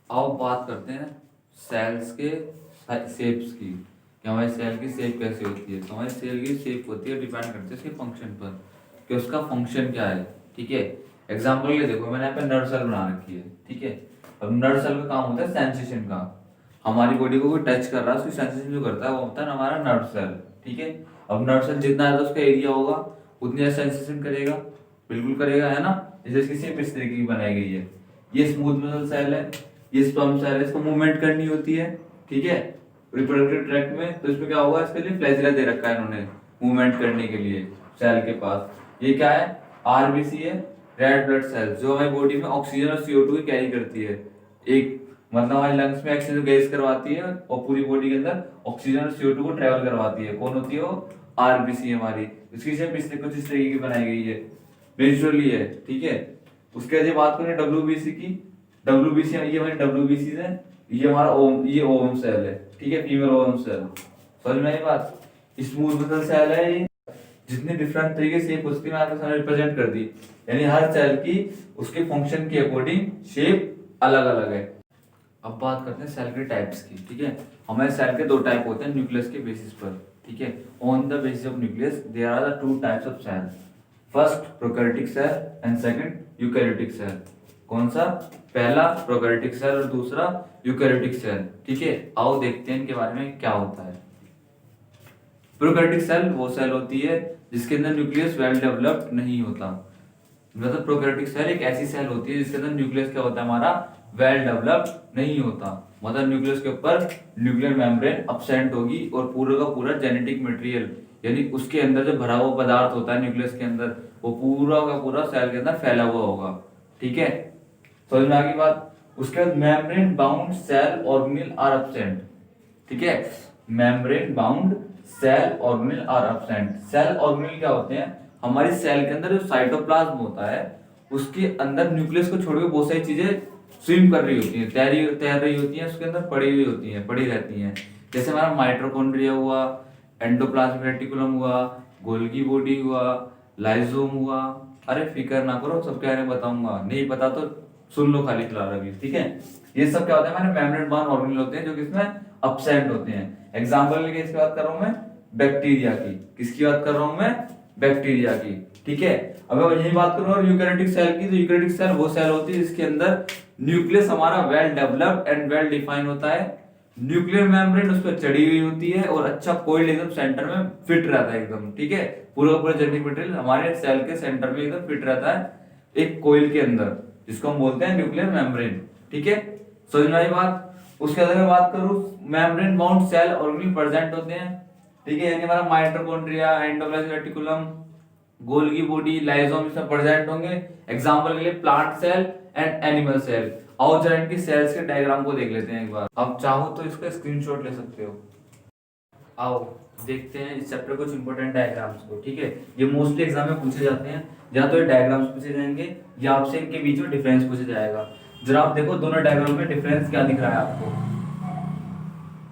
अब बात करते हैं सेल्स के शेप्स की, कि हमारे सेल की शेप कैसे होती है। तो हमारे सेल की शेप होती है, डिपेंड करती है उसके फंक्शन पर, कि उसका फंक्शन क्या है। ठीक है, एग्जाम्पल के लिए देखो, मैंने यहाँ पे नर्व सेल बना रखी है। ठीक है, अब नर्व सेल का काम होता है सेंसेशन का। हमारी बॉडी को कोई टच कर रहा है, उसकी सेंसेशन जो करता है वो होता है हमारा नर्व सेल। ठीक है, अब नर्व सेल जितना ज्यादा उसका एरिया होगा उतनी ज्यादा सेंसेशन करेगा। बिल्कुल करेगा, है ना। जैसे इसकी शेप इस तरीके की बनाई गई है। ये स्मूथ मसल सेल है, ये स्पर्म सेल है, इसको मूवमेंट करनी होती है। ठीक है, रिप्रोडक्टिव ट्रैक्ट में, तो इसमें क्या होगा, इसके लिए फ्लैजिला दे रखा है इन्होंने मूवमेंट करने के लिए सेल के पास। ये क्या है, आरबीसी है, रेड ब्लड सेल, जो हमारी बॉडी में ऑक्सीजन और CO2 की कैरी करती है। एक मतलब हमारे लंग्स में ऑक्सीजन गैस करवाती है और पूरी बॉडी के अंदर ऑक्सीजन और CO2 को ट्रेवल करवाती है। कौन होती है वो, आरबीसी हमारी। इसकी शेप इस कुछ इस तरीके की बनाई गई है, नेचुरली है। ठीक है, उसके बाद ये बात करें डब्ल्यूबीसी की। डब्ल्यूबीसी ये हमारी डब्ल्यूबीसी है, ये हमारा ओम, ये ओवम सेल है। ठीक है, फीमेल ओवम सेल। समझ में आई बात। स्मूथ मसल सेल है ये, जितनी डिफरेंट तरीके से शेप उसकी मैंने आपको रिप्रेजेंट कर दी, यानी हर सेल की उसके फंक्शन के अकॉर्डिंग शेप अलग अलग है। अब बात करते हैं सेल के टाइप्स की। ठीक है, हमारे सेल के दो टाइप होते हैं न्यूक्लियस के बेसिस पर। ठीक है, on the basis of nucleus there are the two types of cell, first prokaryotic cell and second eukaryotic cell. कौन सा, पहला प्रोकैरियोटिक सेल और दूसरा यूकैरियोटिक सेल। ठीक है, आओ देखते हैं इनके बारे में क्या होता है। प्रोकैरियोटिक सेल वो सेल होती है जिसके अंदर न्यूक्लियस वेल डेवलप्ड नहीं होता। मतलब प्रोकैरियोटिक सेल एक ऐसी सेल होती है जिसके अंदर न्यूक्लियस क्या होता है, हमारा वेल डेवलप्ड नहीं होता। मतलब न्यूक्लियस के ऊपर न्यूक्लियर मेम्ब्रेन अब्सेंट होगी और पूरा का पूरा जेनेटिक मटेरियल, यानी उसके अंदर जो भरा हुआ पदार्थ होता है न्यूक्लियस के अंदर, वो पूरा का पूरा सेल के अंदर फैला हुआ होगा। ठीक है, समझ में आ गई बात। उसके बाद membrane bound cell organelle are absent. ठीक है, membrane bound cell organelle are absent. Cell organelle क्या होते हैं, हमारी सेल के अंदर जो साइटोप्लाज्म होता है उसके अंदर न्यूक्लियस को छोड़ के बहुत सारी चीजें स्विम कर रही होती हैं, तैर रही होती हैं, उसके अंदर पड़ी हुई होती हैं, पड़ी रहती हैं। जैसे हमारा माइटोकॉन्ड्रिया हुआ, एंडोप्लाज्मिक रेटिकुलम हुआ, गोल्गी बॉडी हुआ, लाइसोम हुआ। अरे फिकर ना करो, सब क्या बताऊंगा, नहीं पता तो सुन लो खाली फिलहाल अभी। ठीक है, ये सब क्या होता है, हमारे मेम्ब्रेन बाउंड ऑर्गेनेल होते हैं जो कि इसमें अब्सेंट होते हैं। एग्जांपल के लिए इसकी बात कर रहा हूं मैं, बैक्टीरिया की। किसकी बात कर रहा हूं मैं, बैक्टीरिया की। ठीक है, अब मैं यही बात करूं और यूकैरियोटिक सेल की, तो यूकैरियोटिक सेल वो सेल होती है जिसके अंदर न्यूक्लियस हमारा well developed and well define होता है। न्यूक्लियर मेम्ब्रेन उस पर चढ़ी हुई होती है और अच्छा कोइल्ड एकदम सेंटर में फिट रहता है एकदम। ठीक है, पूरा पूरा जेनेटिक मटेरियल हमारे सेल के सेंटर में एकदम फिट रहता है एक कोइल के अंदर, जिसको हम बोलते हैं न्यूक्लियर मेम्ब्रेन। ठीक है, समझ में आई बात। उसके अगर मैं बात करूं, membrane bound cell organelle present होते हैं। ठीक है, यानी हमारा mitochondria, endoplasmic reticulum, Golgi body, lysosome इसमें प्रेजेंट होंगे। एग्जांपल के लिए plant cell and animal cell. आओ जरा इनकी सेल्स के डायग्राम को देख लेते हैं एक बार। अब चाहो तो इसका स्क्रीनशॉट ले सकते हो। आओ देखते हैं इस चैप्टर कुछ इंपॉर्टेंट डायग्राम्स को। ठीक है, ये मोस्टली एग्जाम में पूछे जाते हैं, या तो ये डायग्राम्स पूछे जाएंगे या आपसे इनके बीच में डिफरेंस पूछा जाएगा। जरा आप देखो दोनों डायग्राम में डिफरेंस क्या दिख रहा है आपको।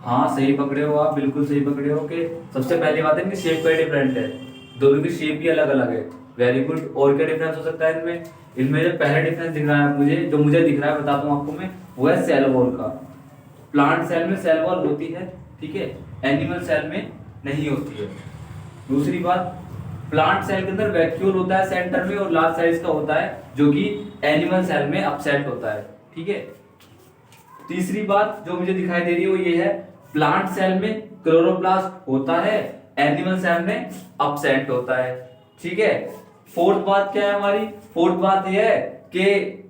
हाँ सही पकड़े हो आप, बिल्कुल सही पकड़े हो। कि सबसे पहली बात है इनकी शेप का डिफरेंट है, दोनों की शेप भी अलग अलग है। Very good. और क्या डिफरेंस हो सकता है इनमें, इनमें जो पहला डिफरेंस दिख रहा है मुझे, जो मुझे दिख रहा है बताता हूँ आपको मैं, वो है सेल वॉल का। प्लांट सेल में सेल वॉल होती है, ठीक है, एनिमल सेल में नहीं होती है। दूसरी बात, प्लांट सेल के अंदर वैक्यूल होता है सेंटर में और लार्ज साइज का होता है, जो कि एनिमल सेल में अपसेंट होता है। ठीक है, तीसरी बात जो मुझे दिखाई दे रही है वो ये है, प्लांट सेल में क्लोरोप्लास्ट होता है, एनिमल सेल में अपसेंट होता है। ठीक है, फोर्थ बात क्या है हमारी, फोर्थ बात यह है कि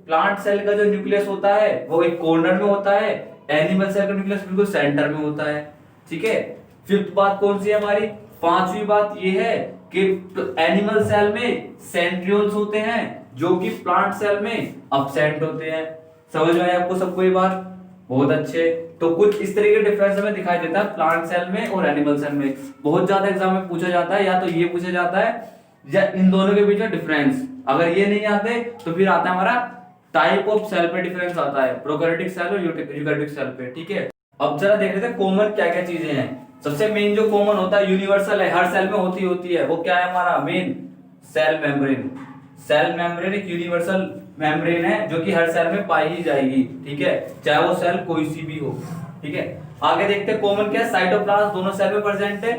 प्लांट सेल का जो न्यूक्लियस होता है वो एक कॉर्नर में होता है, एनिमल सेल का न्यूक्लियस बिल्कुल सेंटर में होता है। ठीक है, फिफ्थ बात कौन सी है हमारी, पांचवी बात ये है कि एनिमल सेल में सेंट्रियोल्स होते हैं जो कि प्लांट सेल में अपसेंट होते हैं। समझ में आया आपको सबको ये बात, बहुत अच्छे। तो कुछ इस तरह के डिफरेंस हमें दिखाई देता है प्लांट सेल में और एनिमल सेल में। बहुत ज्यादा एग्जाम में पूछा जाता है, या तो ये पूछा जाता है या इन दोनों के बीच में डिफरेंस। अगर ये नहीं आते तो फिर आता है हमारा टाइप ऑफ सेल पे डिफरेंस आता है, प्रोकैरियोटिक सेल और यूकैरियोटिक सेल पे। ठीक है, अब जरा देख लेते हैं कॉमन क्या क्या चीजें हैं। सबसे मेन जो कॉमन होता है, यूनिवर्सल है, हर सेल में होती है, वो क्या है हमारा main, cell membrane. Cell membrane एक यूनिवर्सल मेम्ब्रेन है जो कि हर सेल में पाई ही जाएगी, ठीक है, चाहे वो सेल कोई सी भी हो, ठीक है। आगे देखते हैं कॉमन क्या है, साइटोप्लाज्म दोनों सेल में प्रेजेंट है,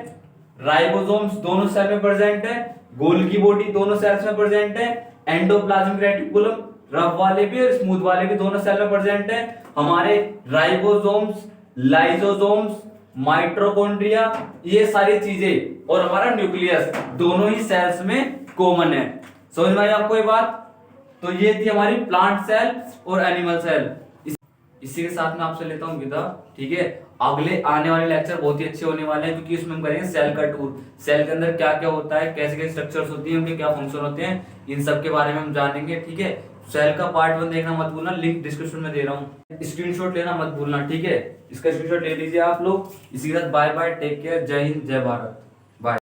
राइबोसोम्स दोनों सेल में प्रेजेंट है, गोल्गी बॉडी दोनों सेल्स में प्रेजेंट है, एंडोप्लाज्मिक रेटिकुलम रफ वाले भी और स्मूथ वाले भी दोनों सेल में प्रेजेंट है। हमारे राइबोसोम्स, लाइसोसोम्स, माइटोकॉन्ड्रिया, ये सारी चीजें और हमारा न्यूक्लियस दोनों ही सेल्स में कॉमन है। समझ में आई आपको ये बात? तो ये थी हमारी प्लांट सेल और एनिमल सेल। इसी के साथ मैं आपसे लेता हूं विदा, ठीक है। अगले आने वाले लेक्चर बहुत ही अच्छे होने वाले हैं क्योंकि इसमें हम करेंगे सेल का टूर, सेल के अंदर क्या क्या होता है, कैसे कैसे स्ट्रक्चर्स होती हैं, उनके क्या फंक्शन होते हैं, इन सब के बारे में हम जानेंगे, ठीक है। सेल का पार्ट 1 देखना मत भूलना, लिंक डिस्क्रिप्शन में दे रहा हूँ, स्क्रीनशॉट लेना मत भूलना, ठीक है। इसका स्क्रीनशॉट ले लीजिए आप लोग। इसी के साथ बाय बाय, टेक केयर, जय हिंद, जय भारत, बाय।